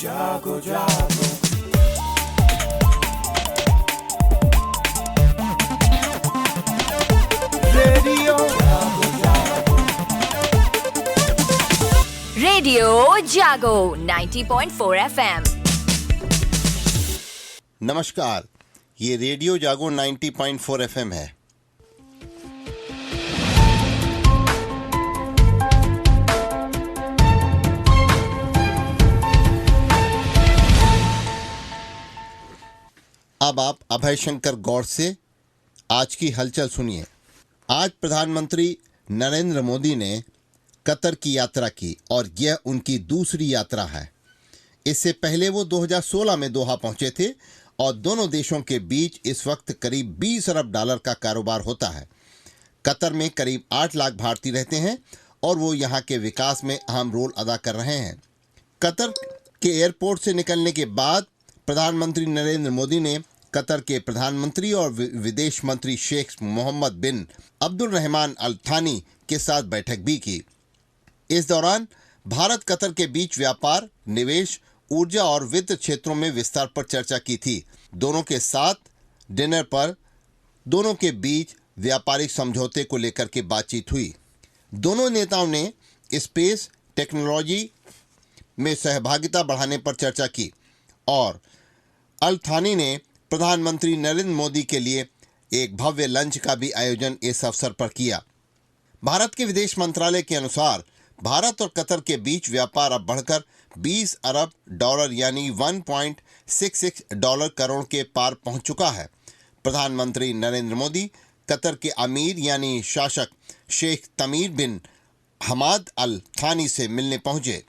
जागो जागो रेडियो जागो जागो रेडियो जागो 90.4 FM। नमस्कार, ये रेडियो जागो 90.4 FM है। अब आप अभय शंकर गौड़ से आज की हलचल सुनिए। आज प्रधानमंत्री नरेंद्र मोदी ने कतर की यात्रा की और यह उनकी दूसरी यात्रा है। इससे पहले वो 2016 में दोहा पहुंचे थे और दोनों देशों के बीच इस वक्त करीब 20 अरब डॉलर का कारोबार होता है। कतर में करीब 8 लाख भारतीय रहते हैं और वो यहाँ के विकास में अहम रोल अदा कर रहे हैं। कतर के एयरपोर्ट से निकलने के बाद प्रधानमंत्री नरेंद्र मोदी ने कतर के प्रधानमंत्री और विदेश मंत्री शेख मोहम्मद बिन अब्दुल रहमान अल थानी के साथ बैठक भी की। इस दौरान भारत कतर के बीच व्यापार, निवेश, ऊर्जा और वित्त क्षेत्रों में विस्तार पर चर्चा की थी। दोनों के साथ डिनर पर दोनों के बीच व्यापारिक समझौते को लेकर के बातचीत हुई। दोनों नेताओं ने स्पेस टेक्नोलॉजी में सहभागिता बढ़ाने पर चर्चा की और अल थानी ने प्रधानमंत्री नरेंद्र मोदी के लिए एक भव्य लंच का भी आयोजन इस अवसर पर किया। भारत के विदेश मंत्रालय के अनुसार भारत और कतर के बीच व्यापार अब बढ़कर 20 अरब डॉलर यानी 1.66 डॉलर करोड़ के पार पहुंच चुका है। प्रधानमंत्री नरेंद्र मोदी कतर के अमीर यानी शासक शेख तमीर बिन हमाद अल थानी से मिलने पहुंचे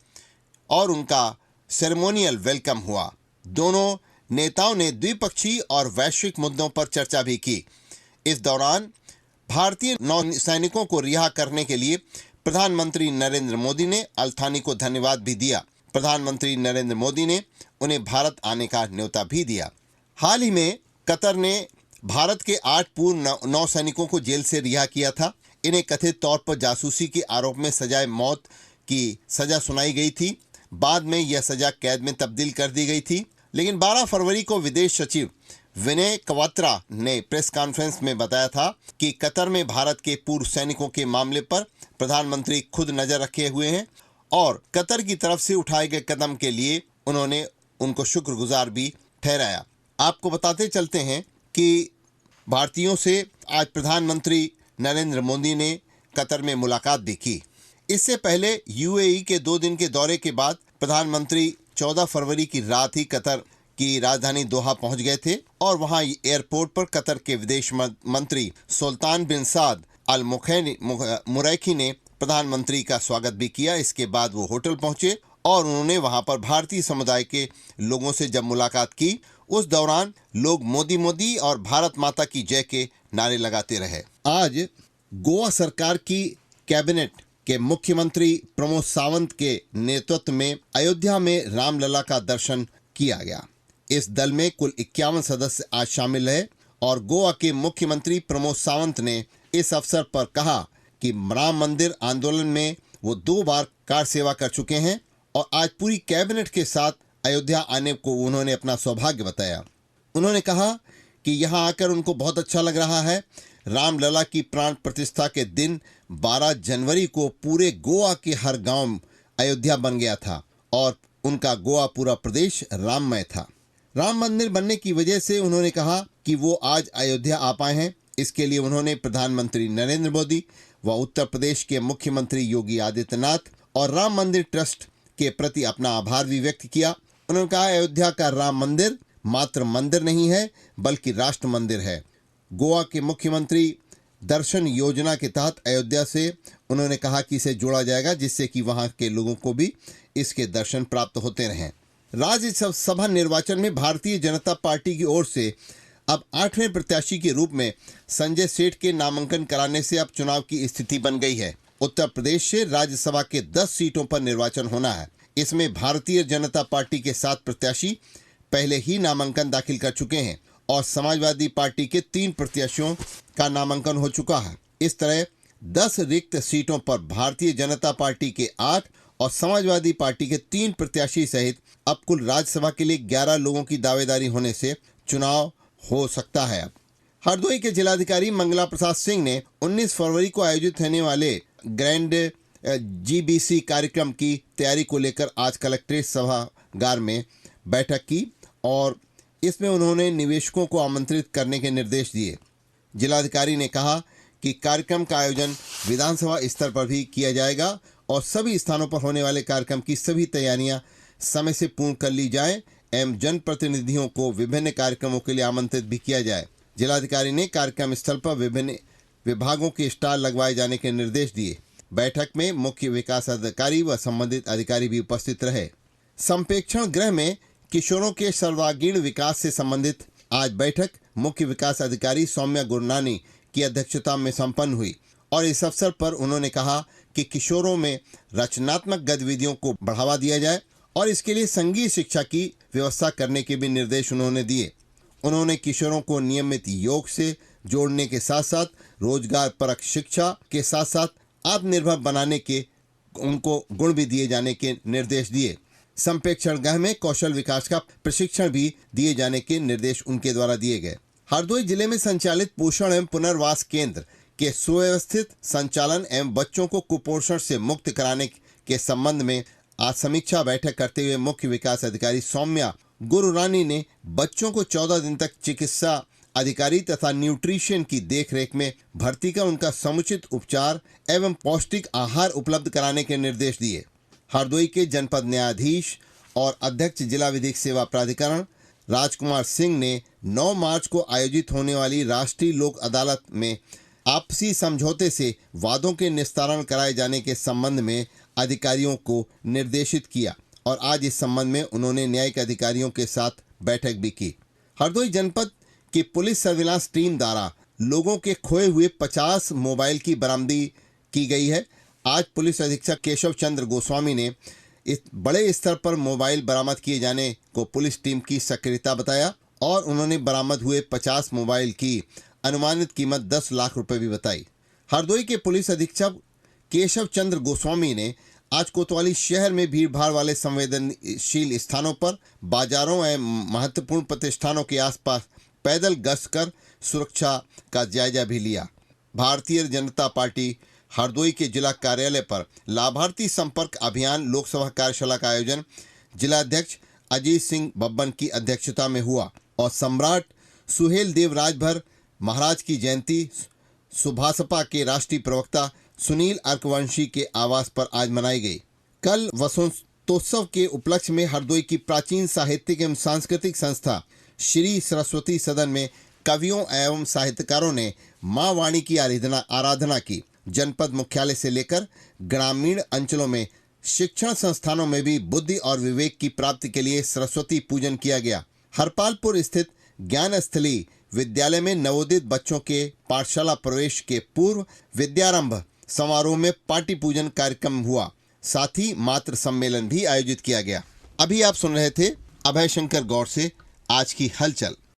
और उनका सेरेमोनियल वेलकम हुआ। दोनों नेताओं ने द्विपक्षीय और वैश्विक मुद्दों पर चर्चा भी की। इस दौरान भारतीय नौसैनिकों को रिहा करने के लिए प्रधानमंत्री नरेंद्र मोदी ने अल थानी को धन्यवाद भी दिया। प्रधानमंत्री नरेंद्र मोदी ने उन्हें भारत आने का न्योता भी दिया। हाल ही में कतर ने भारत के 8 पूर्व नौसैनिकों को जेल से रिहा किया था। इन्हें कथित तौर पर जासूसी के आरोप में सजाए मौत की सजा सुनाई गई थी। बाद में यह सजा कैद में तब्दील कर दी गई थी, लेकिन 12 फरवरी को विदेश सचिव विनय क्वात्रा ने प्रेस कॉन्फ्रेंस में बताया था कि कतर में भारत के पूर्व सैनिकों के मामले पर प्रधानमंत्री खुद नजर रखे हुए हैं और कतर की तरफ से उठाए गए कदम के लिए उन्होंने उनको शुक्रगुजार भी ठहराया। आपको बताते चलते हैं कि भारतीयों से आज प्रधानमंत्री नरेंद्र मोदी ने कतर में मुलाकात भी की। इससे पहले यूएई के 2 दिन के दौरे के बाद प्रधानमंत्री 14 फरवरी की रात ही कतर की राजधानी दोहा पहुंच गए थे और वहां एयरपोर्ट पर कतर के विदेश मंत्री सुल्तान बिन साद अल मुरैखी ने प्रधानमंत्री का स्वागत भी किया। इसके बाद वो होटल पहुंचे और उन्होंने वहां पर भारतीय समुदाय के लोगों से जब मुलाकात की, उस दौरान लोग मोदी मोदी और भारत माता की जय के नारे लगाते रहे। आज गोवा सरकार की कैबिनेट के मुख्यमंत्री प्रमोद सावंत के नेतृत्व में अयोध्या में रामलला का दर्शन किया गया। इस दल में कुल 51 सदस्य आज शामिल रहे और गोवा के मुख्यमंत्री प्रमोद सावंत ने इस अवसर पर कहा कि राम मंदिर आंदोलन में वो 2 बार कार सेवा कर चुके हैं और आज पूरी कैबिनेट के साथ अयोध्या आने को उन्होंने अपना सौभाग्य बताया। उन्होंने कहा कि यहाँ आकर उनको बहुत अच्छा लग रहा है। रामलला की प्राण प्रतिष्ठा के दिन 12 जनवरी को पूरे गोवा के हर गांव अयोध्या बन गया था और उनका गोवा पूरा प्रदेश राममय था। राम मंदिर बनने की वजह से उन्होंने कहा कि वो आज अयोध्या आ पाए हैं। इसके लिए उन्होंने प्रधानमंत्री नरेंद्र मोदी व उत्तर प्रदेश के मुख्यमंत्री योगी आदित्यनाथ और राम मंदिर ट्रस्ट के प्रति अपना आभार भी व्यक्त किया। उन्होंने कहा अयोध्या का राम मंदिर मात्र मंदिर नहीं है बल्कि राष्ट्र मंदिर है। गोवा के मुख्यमंत्री दर्शन योजना के तहत अयोध्या से उन्होंने कहा कि इसे जोड़ा जाएगा जिससे कि वहां के लोगों को भी इसके दर्शन प्राप्त होते रहें। राज्यसभा निर्वाचन में भारतीय जनता पार्टी की ओर से अब 8वें प्रत्याशी के रूप में संजय सेठ के नामांकन कराने से अब चुनाव की स्थिति बन गई है। उत्तर प्रदेश से राज्यसभा के 10 सीटों पर निर्वाचन होना है। इसमें भारतीय जनता पार्टी के 7 प्रत्याशी पहले ही नामांकन दाखिल कर चुके हैं और समाजवादी पार्टी के 3 प्रत्याशियों का नामांकन हो चुका है। इस तरह 10 रिक्त सीटों पर भारतीय जनता पार्टी के 8 और समाजवादी पार्टी के 3 प्रत्याशी सहित अब कुल राज्यसभा के लिए 11 लोगों की दावेदारी होने से चुनाव हो सकता है। अब हरदोई के जिलाधिकारी मंगला प्रसाद सिंह ने 19 फरवरी को आयोजित होने वाले ग्रैंड GBC कार्यक्रम की तैयारी को लेकर आज कलेक्ट्रेट सभागार में बैठक की और इसमें उन्होंने निवेशकों को आमंत्रित करने के निर्देश दिए। जिलाधिकारी ने कहा कि कार्यक्रम का आयोजन विधानसभा स्तर पर भी किया जाएगा और सभी स्थानों पर होने वाले कार्यक्रम की सभी तैयारियां समय से पूर्ण कर ली जाएं एवं जनप्रतिनिधियों को विभिन्न कार्यक्रमों के लिए आमंत्रित भी किया जाए। जिलाधिकारी ने कार्यक्रम स्थल पर विभिन्न विभागों के स्टॉल लगवाए जाने के निर्देश दिए। बैठक में मुख्य विकास अधिकारी व संबंधित अधिकारी भी उपस्थित रहे। संप्रेक्षण गृह में किशोरों के सर्वांगीण विकास से संबंधित आज बैठक मुख्य विकास अधिकारी सौम्या गुरनानी की अध्यक्षता में संपन्न हुई और इस अवसर पर उन्होंने कहा कि किशोरों में रचनात्मक गतिविधियों को बढ़ावा दिया जाए और इसके लिए संगीत शिक्षा की व्यवस्था करने के भी निर्देश उन्होंने दिए। उन्होंने किशोरों को नियमित योग से जोड़ने के साथ साथ रोजगार परक शिक्षा के साथ साथ आत्मनिर्भर बनाने के उनको गुण भी दिए जाने के निर्देश दिए। संप्रेक्षण गृह में कौशल विकास का प्रशिक्षण भी दिए जाने के निर्देश उनके द्वारा दिए गए। हरदोई जिले में संचालित पोषण एवं पुनर्वास केंद्र के सुव्यवस्थित संचालन एवं बच्चों को कुपोषण से मुक्त कराने के संबंध में आज समीक्षा बैठक करते हुए मुख्य विकास अधिकारी सौम्या गुरुरानी ने बच्चों को 14 दिन तक चिकित्सा अधिकारी तथा न्यूट्रिशन की देखरेख में भर्ती कर उनका समुचित उपचार एवं पौष्टिक आहार उपलब्ध कराने के निर्देश दिए। हरदोई के जनपद न्यायाधीश और अध्यक्ष जिला विधिक सेवा प्राधिकरण राजकुमार सिंह ने 9 मार्च को आयोजित होने वाली राष्ट्रीय लोक अदालत में आपसी समझौते से वादों के निस्तारण कराए जाने के संबंध में अधिकारियों को निर्देशित किया और आज इस संबंध में उन्होंने न्यायिक अधिकारियों के साथ बैठक भी की। हरदोई जनपद की पुलिस सर्विलांस टीम द्वारा लोगों के खोए हुए 50 मोबाइल की बरामदी की गई है। आज पुलिस अधीक्षक केशव चंद्र गोस्वामी ने इस बड़े स्तर पर मोबाइल बरामद किए जाने को पुलिस टीम की सक्रियता बताया और उन्होंने बरामद हुए 50 मोबाइल की अनुमानित कीमत 10 लाख रुपए भी बताई। हरदोई के पुलिस अधीक्षक केशव चंद्र गोस्वामी ने आज कोतवाली शहर में भीड़भाड़ वाले संवेदनशील स्थानों पर बाजारों एवं महत्वपूर्ण प्रतिष्ठानों के आसपास पैदल गश्त कर सुरक्षा का जायजा भी लिया। भारतीय जनता पार्टी हरदोई के जिला कार्यालय पर लाभार्थी संपर्क अभियान लोकसभा कार्यशाला का आयोजन जिलाध्यक्ष अजीत सिंह बब्बन की अध्यक्षता में हुआ और सम्राट सुहेल देव राजभर महाराज की जयंती सुभाषपा के राष्ट्रीय प्रवक्ता सुनील अर्कवंशी के आवास पर आज मनाई गई। कल वसंतोत्सव के उपलक्ष्य में हरदोई की प्राचीन साहित्यिक एवं सांस्कृतिक संस्था श्री सरस्वती सदन में कवियों एवं साहित्यकारों ने मां वाणी की आराधना की। जनपद मुख्यालय से लेकर ग्रामीण अंचलों में शिक्षण संस्थानों में भी बुद्धि और विवेक की प्राप्ति के लिए सरस्वती पूजन किया गया। हरपालपुर स्थित ज्ञान स्थली विद्यालय में नवोदित बच्चों के पाठशाला प्रवेश के पूर्व विद्यारंभ समारोह में पाटी पूजन कार्यक्रम हुआ। साथ ही मातृ सम्मेलन भी आयोजित किया गया। अभी आप सुन रहे थे अभय शंकर गौड़ से आज की हलचल।